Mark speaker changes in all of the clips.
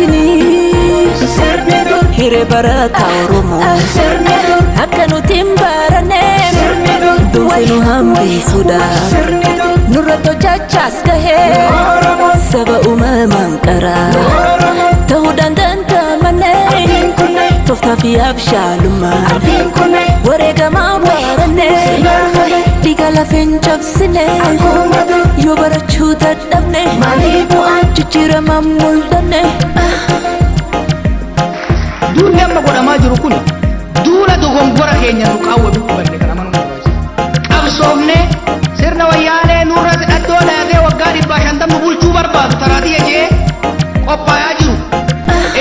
Speaker 1: wajjini hiree barataa Oromoo akka nuti hin baranne duumse nu hambisuudha nurra tochachaas gahee saba uumamaan qaraa ta'uudhaan dandamanne tooftaa fi abshaalummaa wareegamaa baranne dhiiga lafeen cabsine yoo barachuu dadhabne jijjiiramaan mul'anne.
Speaker 2: Duulli amma godhamaa jiru kun duula dogongora keenya nu qaawwatu hubanne kana manuma barbaachisa. Qabsoofne sirna wayyaanee nurra hidhattoo laatee waggaa 550 bulchuu barbaadu taraatii ejee qophaayaa jiru.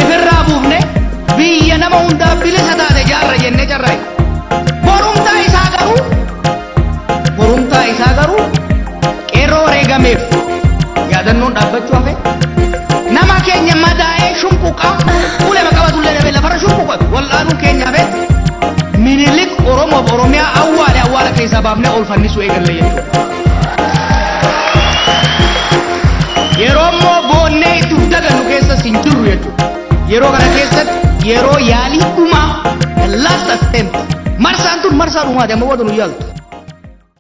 Speaker 2: Ifirraa buufne biyya nama hundaa bilisa taate jaarra jennee carraaye. Borumtaa isaa garuu qeerroo wareegameef yaadannoon dhaabbachuu hafe nama keenya madaa'ee shumquqaa ulee maqabatullee dhabee lafarra shumquqatu wal'aanuun keenya hafe Minilik Oromoof Oromiyaa awwaala keessaa baafnee ol fannisuu eegalle jechuudha. Yeroo immoo boonnee itti dagannu keessas hin jirru jechuudha. Yeroo kana keessatti yeroo yaalii dhumaa last attempt marsaan tun marsaa dhumaati amma wadanu yaaltu.